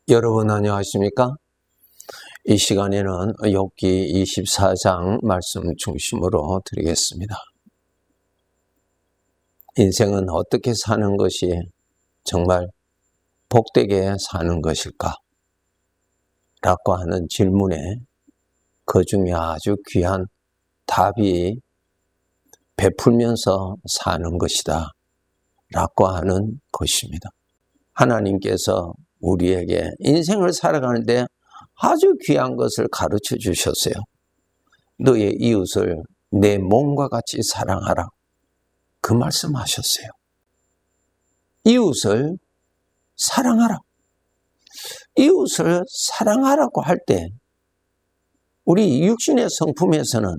여러분 안녕하십니까? 이 시간에는 욥기 24장 말씀 중심으로 드리겠습니다. 인생은 어떻게 사는 것이 정말 복되게 사는 것일까? 라고 하는 질문에 그 중에 아주 귀한 답이 베풀면서 사는 것이다 라고 하는 것입니다. 하나님께서 우리에게 인생을 살아가는데 아주 귀한 것을 가르쳐 주셨어요. 너의 이웃을 내 몸과 같이 사랑하라. 그 말씀하셨어요. 이웃을 사랑하라. 이웃을 사랑하라고 할 때 우리 육신의 성품에서는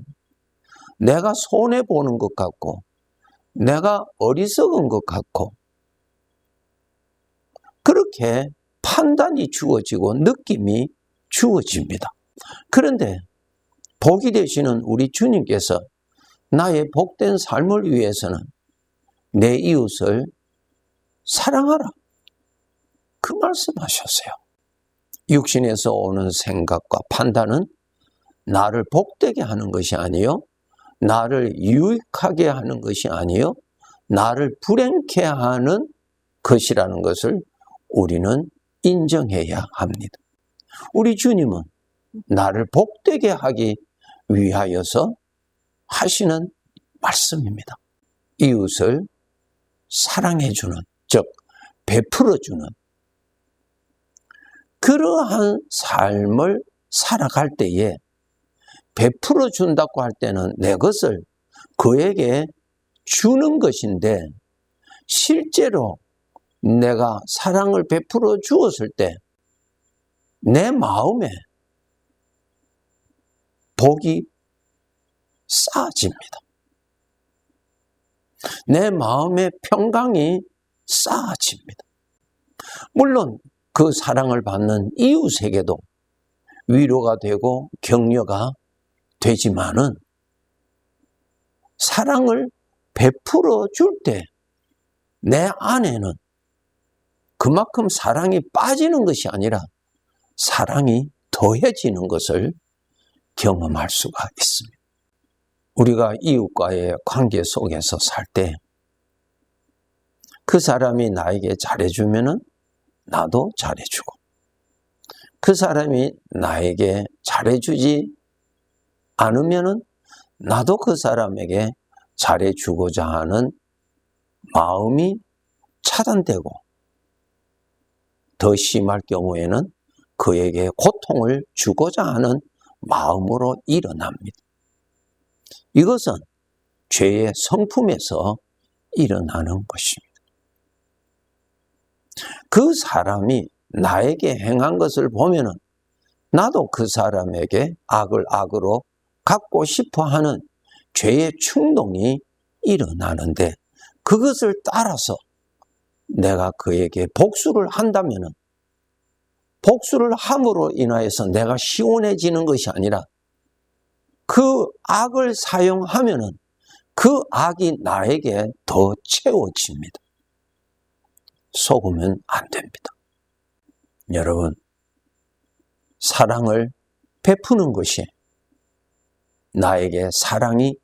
내가 손해보는 것 같고 내가 어리석은 것 같고 그렇게 판단이 주어지고 느낌이 주어집니다. 그런데 복이 되시는 우리 주님께서 나의 복된 삶을 위해서는 내 이웃을 사랑하라. 그 말씀하셨어요. 육신에서 오는 생각과 판단은 나를 복되게 하는 것이 아니요, 나를 유익하게 하는 것이 아니요, 나를 불행케 하는 것이라는 것을 우리는 인정해야 합니다. 우리 주님은 나를 복되게 하기 위하여서 하시는 말씀입니다. 이웃을 사랑해주는, 즉 베풀어주는 그러한 삶을 살아갈 때에 베풀어준다고 할 때는 내 것을 그에게 주는 것인데 실제로 내가 사랑을 베풀어 주었을 때 내 마음에 복이 쌓아집니다. 내 마음의 평강이 쌓아집니다. 물론 그 사랑을 받는 이웃에게도 위로가 되고 격려가 되지만은 사랑을 베풀어 줄 때 내 안에는 그만큼 사랑이 빠지는 것이 아니라 사랑이 더해지는 것을 경험할 수가 있습니다. 우리가 이웃과의 관계 속에서 살 때 그 사람이 나에게 잘해주면은 나도 잘해주고 그 사람이 나에게 잘해주지 않으면은 나도 그 사람에게 잘해주고자 하는 마음이 차단되고 더 심할 경우에는 그에게 고통을 주고자 하는 마음으로 일어납니다. 이것은 죄의 성품에서 일어나는 것입니다. 그 사람이 나에게 행한 것을 보면은 나도 그 사람에게 악을 악으로 갚고 싶어 하는 죄의 충동이 일어나는데 그것을 따라서 내가 그에게 복수를 한다면은 복수를 함으로 인하여서 내가 시원해지는 것이 아니라 그 악을 사용하면은 그 악이 나에게 더 채워집니다. 속으면 안 됩니다. 여러분, 사랑을 베푸는 것이 나에게 사랑이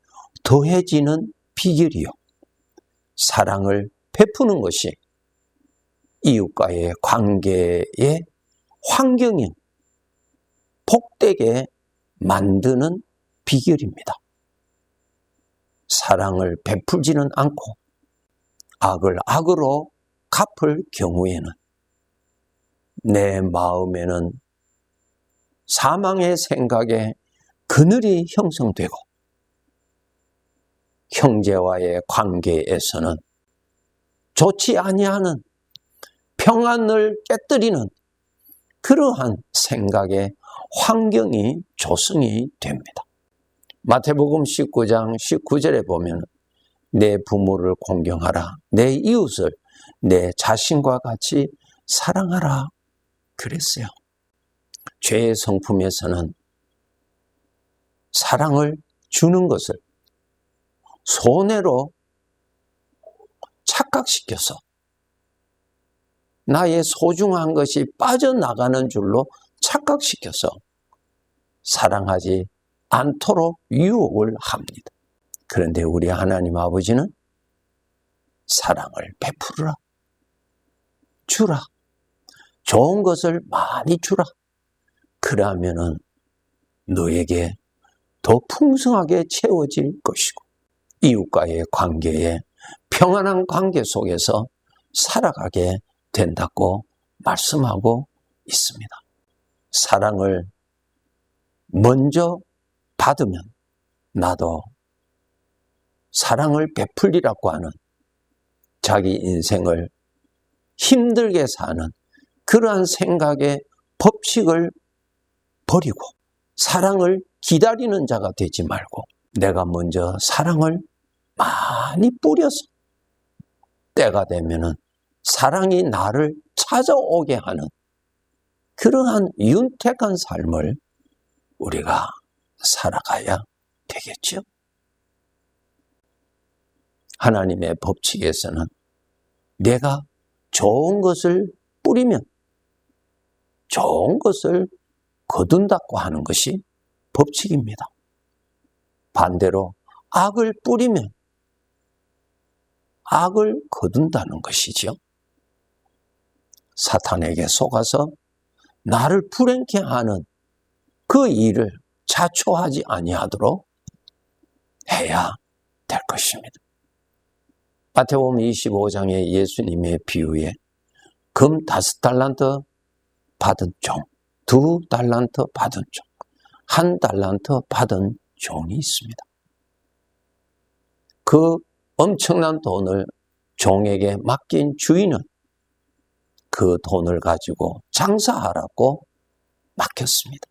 더해지는 비결이요. 사랑을 베푸는 것이 이웃과의 관계의 환경이 복되게 만드는 비결입니다. 사랑을 베풀지는 않고 악을 악으로 갚을 경우에는 내 마음에는 사망의 생각에 그늘이 형성되고 형제와의 관계에서는 좋지 아니하는 평안을 깨뜨리는 그러한 생각의 환경이 조성이 됩니다. 마태복음 19장 19절에 보면 내 부모를 공경하라, 내 이웃을 내 자신과 같이 사랑하라 그랬어요. 죄의 성품에서는 사랑을 주는 것을 손해로 착각시켜서 나의 소중한 것이 빠져나가는 줄로 착각시켜서 사랑하지 않도록 유혹을 합니다. 그런데 우리 하나님 아버지는 사랑을 베풀으라, 주라, 좋은 것을 많이 주라. 그러면은 너에게 더 풍성하게 채워질 것이고 이웃과의 관계에 평안한 관계 속에서 살아가게 된다고 말씀하고 있습니다. 사랑을 먼저 받으면 나도 사랑을 베풀리라고 하는 자기 인생을 힘들게 사는 그러한 생각의 법칙을 버리고 사랑을 기다리는 자가 되지 말고 내가 먼저 사랑을 많이 뿌려서 때가 되면은 사랑이 나를 찾아오게 하는 그러한 윤택한 삶을 우리가 살아가야 되겠죠. 하나님의 법칙에서는 내가 좋은 것을 뿌리면 좋은 것을 거둔다고 하는 것이 법칙입니다. 반대로 악을 뿌리면 악을 거둔다는 것이죠. 사탄에게 속아서 나를 불행케 하는 그 일을 자초하지 아니하도록 해야 될 것입니다. 마태복음 25장의 예수님의 비유에 금 5달란트 받은 종, 2달란트 받은 종, 1달란트 받은 종이 있습니다. 그 엄청난 돈을 종에게 맡긴 주인은 그 돈을 가지고 장사하라고 맡겼습니다.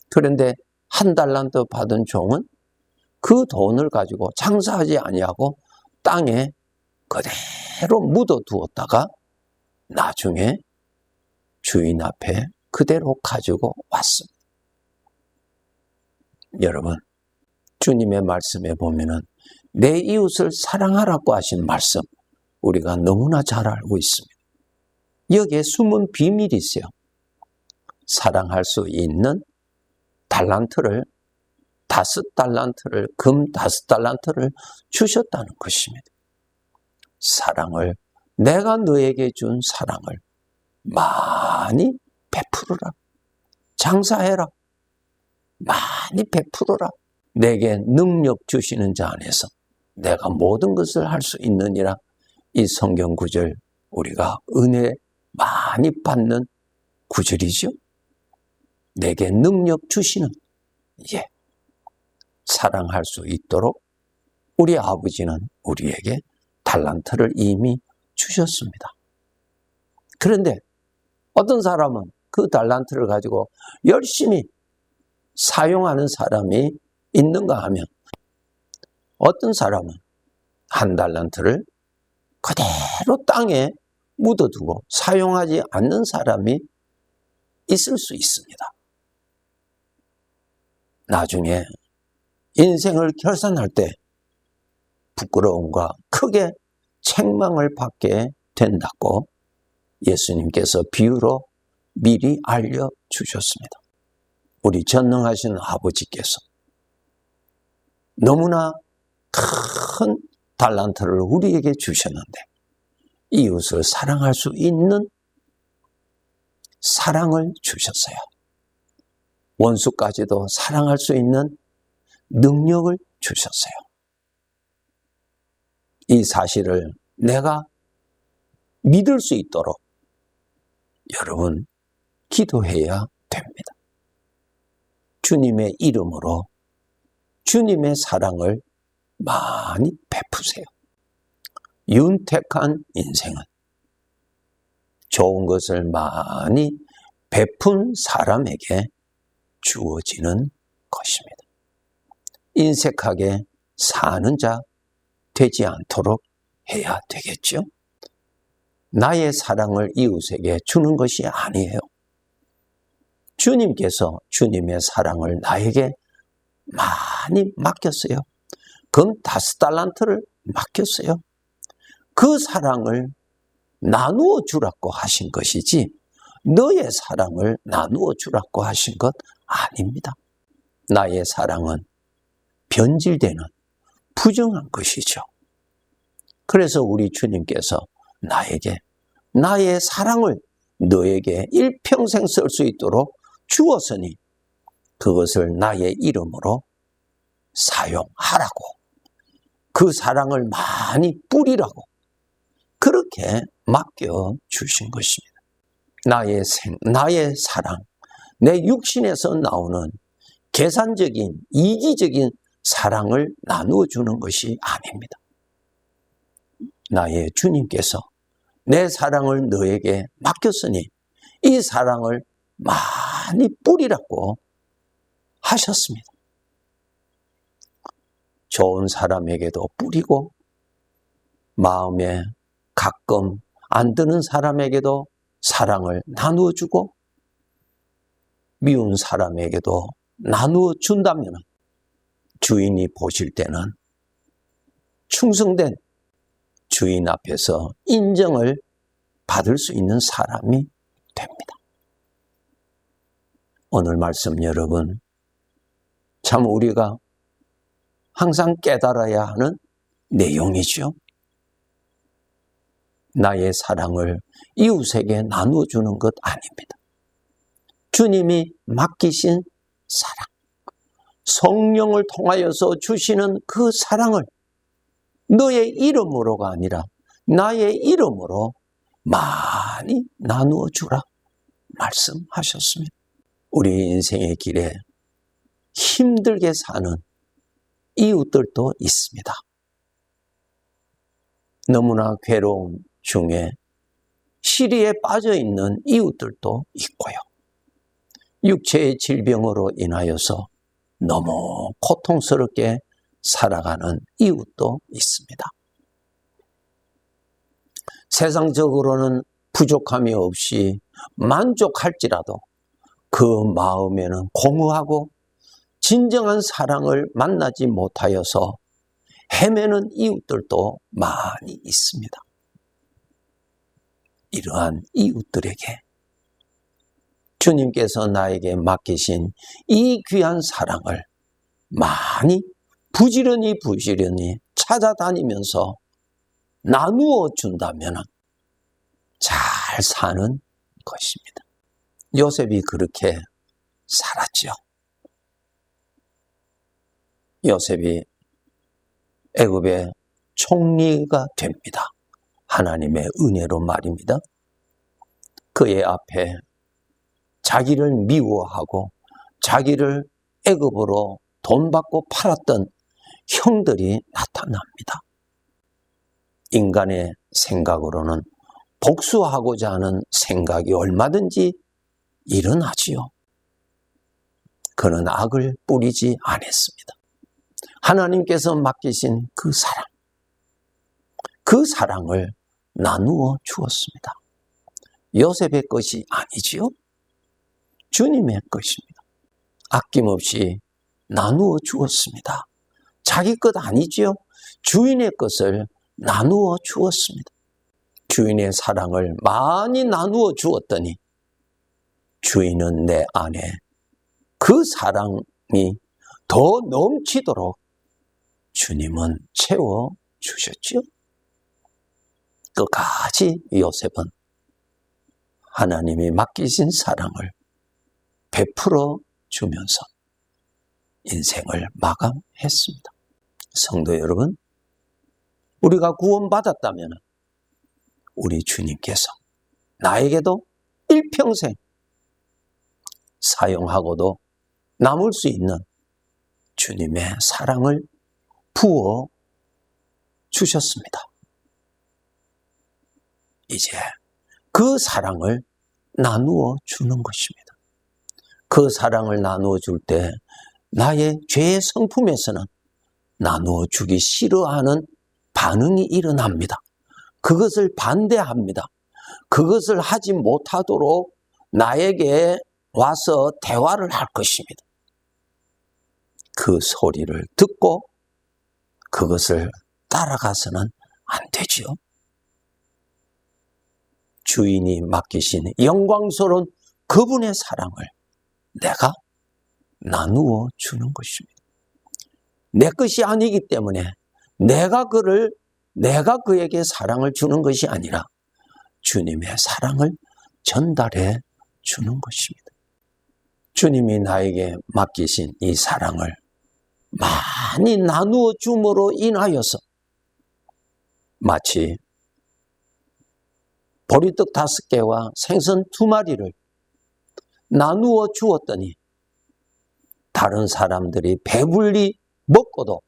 그런데 1달란트 받은 종은 그 돈을 가지고 장사하지 아니하고 땅에 그대로 묻어두었다가 나중에 주인 앞에 그대로 가지고 왔습니다. 여러분, 주님의 말씀에 보면은 내 이웃을 사랑하라고 하신 말씀 우리가 너무나 잘 알고 있습니다. 여기에 숨은 비밀이 있어요. 사랑할 수 있는 달란트를 5달란트를 금 5달란트를 주셨다는 것입니다. 사랑을 내가 너에게 준 사랑을 많이 베풀어라. 장사해라. 많이 베풀어라. 내게 능력 주시는 자 안에서 내가 모든 것을 할 수 있느니라. 이 성경 구절 우리가 은혜 많이 받는 구절이죠. 내게 능력 주시는 사랑할 수 있도록 우리 아버지는 우리에게 달란트를 이미 주셨습니다. 그런데 어떤 사람은 그 달란트를 가지고 열심히 사용하는 사람이 있는가 하면 어떤 사람은 1달란트를 그대로 땅에 묻어두고 사용하지 않는 사람이 있을 수 있습니다. 나중에 인생을 결산할 때 부끄러움과 크게 책망을 받게 된다고 예수님께서 비유로 미리 알려주셨습니다. 우리 전능하신 아버지께서 너무나 큰 달란트를 우리에게 주셨는데 이웃을 사랑할 수 있는 사랑을 주셨어요. 원수까지도 사랑할 수 있는 능력을 주셨어요. 이 사실을 내가 믿을 수 있도록 여러분 기도해야 됩니다. 주님의 이름으로 주님의 사랑을 많이 베푸세요. 윤택한 인생은 좋은 것을 많이 베푼 사람에게 주어지는 것입니다. 인색하게 사는 자 되지 않도록 해야 되겠죠. 나의 사랑을 이웃에게 주는 것이 아니에요. 주님께서 주님의 사랑을 나에게 많이 맡겼어요. 금 5달란트를 맡겼어요. 그 사랑을 나누어 주라고 하신 것이지 너의 사랑을 나누어 주라고 하신 것 아닙니다. 나의 사랑은 변질되는 부정한 것이죠. 그래서 우리 주님께서 나에게 나의 사랑을 너에게 일평생 쓸 수 있도록 주었으니 그것을 나의 이름으로 사용하라고, 그 사랑을 많이 뿌리라고 그렇게 맡겨주신 것입니다. 나의 사랑, 내 육신에서 나오는 계산적인 이기적인 사랑을 나누어 주는 것이 아닙니다. 나의 주님께서 내 사랑을 너에게 맡겼으니 이 사랑을 많이 뿌리라고 하셨습니다. 좋은 사람에게도 뿌리고 마음에 가끔 안 드는 사람에게도 사랑을 나누어 주고 미운 사람에게도 나누어 준다면 주인이 보실 때는 충성된 주인 앞에서 인정을 받을 수 있는 사람이 됩니다. 오늘 말씀 여러분, 참 우리가 항상 깨달아야 하는 내용이죠. 나의 사랑을 이웃에게 나누어 주는 것 아닙니다. 주님이 맡기신 사랑, 성령을 통하여서 주시는 그 사랑을 너의 이름으로가 아니라 나의 이름으로 많이 나누어 주라 말씀하셨습니다. 우리 인생의 길에 힘들게 사는 이웃들도 있습니다. 너무나 괴로움 중에 시리에 빠져 있는 이웃들도 있고요. 육체의 질병으로 인하여서 너무 고통스럽게 살아가는 이웃도 있습니다. 세상적으로는 부족함이 없이 만족할지라도 그 마음에는 공허하고 진정한 사랑을 만나지 못하여서 헤매는 이웃들도 많이 있습니다. 이러한 이웃들에게 주님께서 나에게 맡기신 이 귀한 사랑을 많이 부지런히 찾아다니면서 나누어 준다면 잘 사는 것입니다. 요셉이 그렇게 살았죠. 요셉이 애굽의 총리가 됩니다. 하나님의 은혜로 말입니다. 그의 앞에 자기를 미워하고 자기를 애굽으로 돈 받고 팔았던 형들이 나타납니다. 인간의 생각으로는 복수하고자 하는 생각이 얼마든지 일어나지요. 그는 악을 뿌리지 않았습니다. 하나님께서 맡기신 그 사랑을 나누어 주었습니다. 요셉의 것이 아니지요. 주님의 것입니다. 아낌없이 나누어 주었습니다. 자기 것 아니지요. 주인의 것을 나누어 주었습니다. 주인의 사랑을 많이 나누어 주었더니 주인은 내 안에 그 사랑이 더 넘치도록 주님은 채워주셨죠. 끝까지 요셉은 하나님이 맡기신 사랑을 베풀어 주면서 인생을 마감했습니다. 성도 여러분, 우리가 구원받았다면 우리 주님께서 나에게도 일평생 사용하고도 남을 수 있는 주님의 사랑을 부어 주셨습니다. 이제 그 사랑을 나누어 주는 것입니다. 그 사랑을 나누어 줄 때 나의 죄의 성품에서는 나누어 주기 싫어하는 반응이 일어납니다. 그것을 반대합니다. 그것을 하지 못하도록 나에게 와서 대화를 할 것입니다. 그 소리를 듣고 그것을 따라가서는 안 되지요. 주인이 맡기신 영광스러운 그분의 사랑을 내가 나누어 주는 것입니다. 내 것이 아니기 때문에 내가 그에게 사랑을 주는 것이 아니라 주님의 사랑을 전달해 주는 것입니다. 주님이 나에게 맡기신 이 사랑을 많이 나누어 줌으로 인하여서 마치 보리떡 5개와 생선 2마리를 나누어 주었더니 다른 사람들이 배불리 먹고도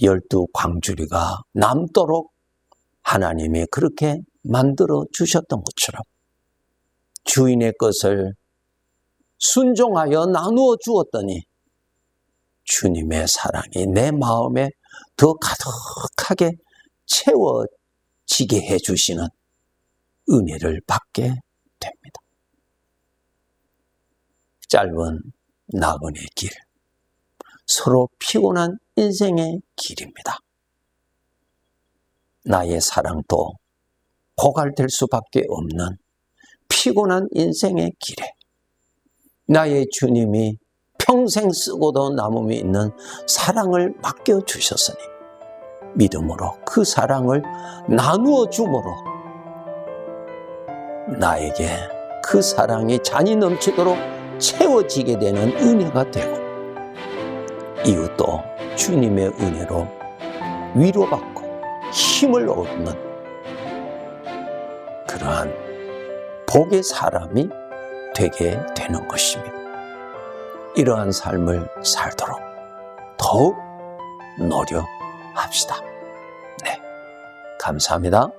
12광주리가 남도록 하나님이 그렇게 만들어 주셨던 것처럼 주인의 것을 순종하여 나누어 주었더니 주님의 사랑이 내 마음에 더 가득하게 채워지게 해주시는 은혜를 받게 됩니다. 짧은 나그네 길, 서로 피곤한 인생의 길입니다. 나의 사랑도 고갈될 수밖에 없는 피곤한 인생의 길에 나의 주님이 평생 쓰고도 남음이 있는 사랑을 맡겨주셨으니 믿음으로 그 사랑을 나누어 주므로 나에게 그 사랑이 잔이 넘치도록 채워지게 되는 은혜가 되고 이웃도 주님의 은혜로 위로받고 힘을 얻는 그러한 복의 사람이 되게 되는 것입니다. 이러한 삶을 살도록 더욱 노력합시다. 네, 감사합니다.